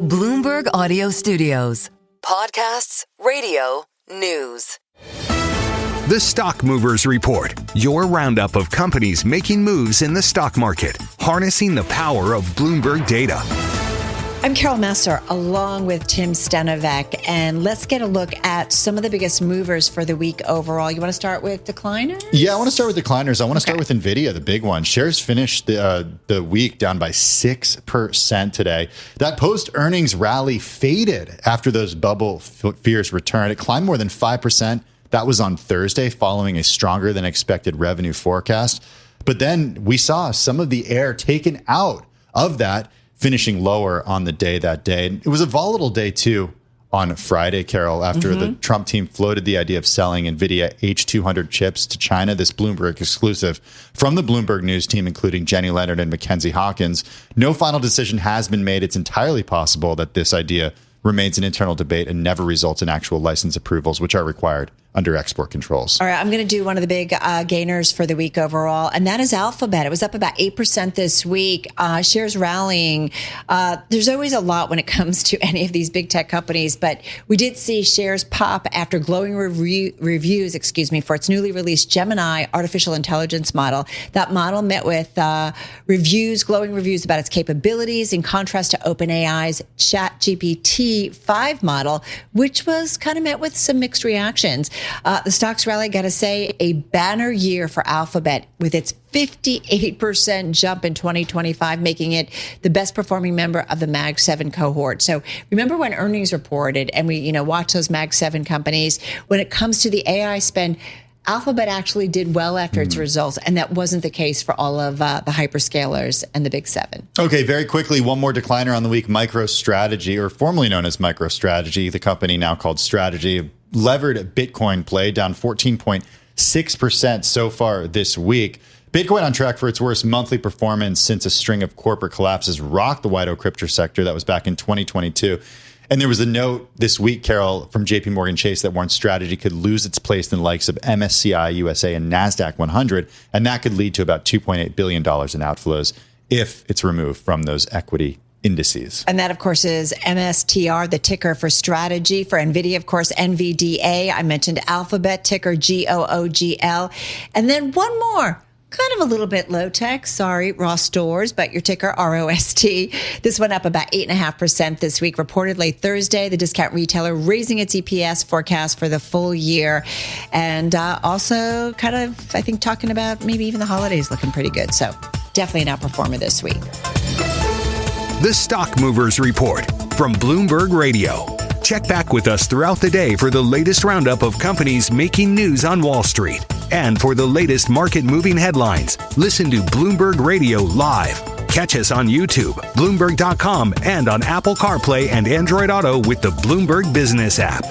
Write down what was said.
Bloomberg Audio Studios. Podcasts, radio, news. The Stock Movers Report, your roundup of companies making moves in the stock market, harnessing the power of Bloomberg data. I'm Carol Messer, along with Tim Stenovec, and let's get a look at some of the biggest movers for the week overall. You want to start with decliners? Yeah, I want to start with decliners. I want to start with Nvidia, the big one. Shares finished the week down by 6% today. That post-earnings rally faded after those bubble fears returned. It climbed more than 5%. That was on Thursday, following a stronger than expected revenue forecast. But then we saw some of the air taken out of that, finishing lower on the day that day. It was a volatile day, too, on Friday, Carol, after the Trump team floated the idea of selling Nvidia H200 chips to China. This Bloomberg exclusive from the Bloomberg News team, including Jenny Leonard and Mackenzie Hawkins. No final decision has been made. It's entirely possible that this idea remains an internal debate and never results in actual license approvals, which are required under export controls. All right, I'm going to do one of the big gainers for the week overall, and that is Alphabet. It was up about 8% this week. Shares rallying. There's always a lot when it comes to any of these big tech companies, but we did see shares pop after glowing reviews, for its newly released Gemini artificial intelligence model. That model met with glowing reviews about its capabilities, in contrast to OpenAI's ChatGPT 5 model, which was kind of met with some mixed reactions. The stocks rally, got to say, a banner year for Alphabet with its 58% jump in 2025, making it the best performing member of the Mag 7 cohort. So remember when earnings reported and we, watch those Mag 7 companies, when it comes to the AI spend, Alphabet actually did well after its results, and that wasn't the case for all of the hyperscalers and the big seven. Okay, very quickly, one more decliner on the week, MicroStrategy, or formerly known as MicroStrategy, the company now called Strategy, levered Bitcoin play, down 14.6% so far this week. Bitcoin on track for its worst monthly performance since a string of corporate collapses rocked the wide crypto sector. That was back in 2022. And there was a note this week, Carol, from JP Morgan Chase that warned Strategy could lose its place in the likes of MSCI USA and NASDAQ 100, and that could lead to about $2.8 billion in outflows if it's removed from those equity indices. And that, of course, is MSTR, the ticker for Strategy. For Nvidia, of course, NVDA. I mentioned Alphabet, ticker GOOGL. And then one more. Kind of a little bit low tech, sorry, Ross Stores, but your ticker ROST. This went up about 8.5% this week. Reportedly Thursday, the discount retailer raising its EPS forecast for the full year. And also kind of, I think, talking about maybe even the holidays looking pretty good. So definitely an outperformer this week. The Stock Movers Report from Bloomberg Radio. Check back with us throughout the day for the latest roundup of companies making news on Wall Street. And for the latest market-moving headlines, listen to Bloomberg Radio live. Catch us on YouTube, Bloomberg.com, and on Apple CarPlay and Android Auto with the Bloomberg Business app.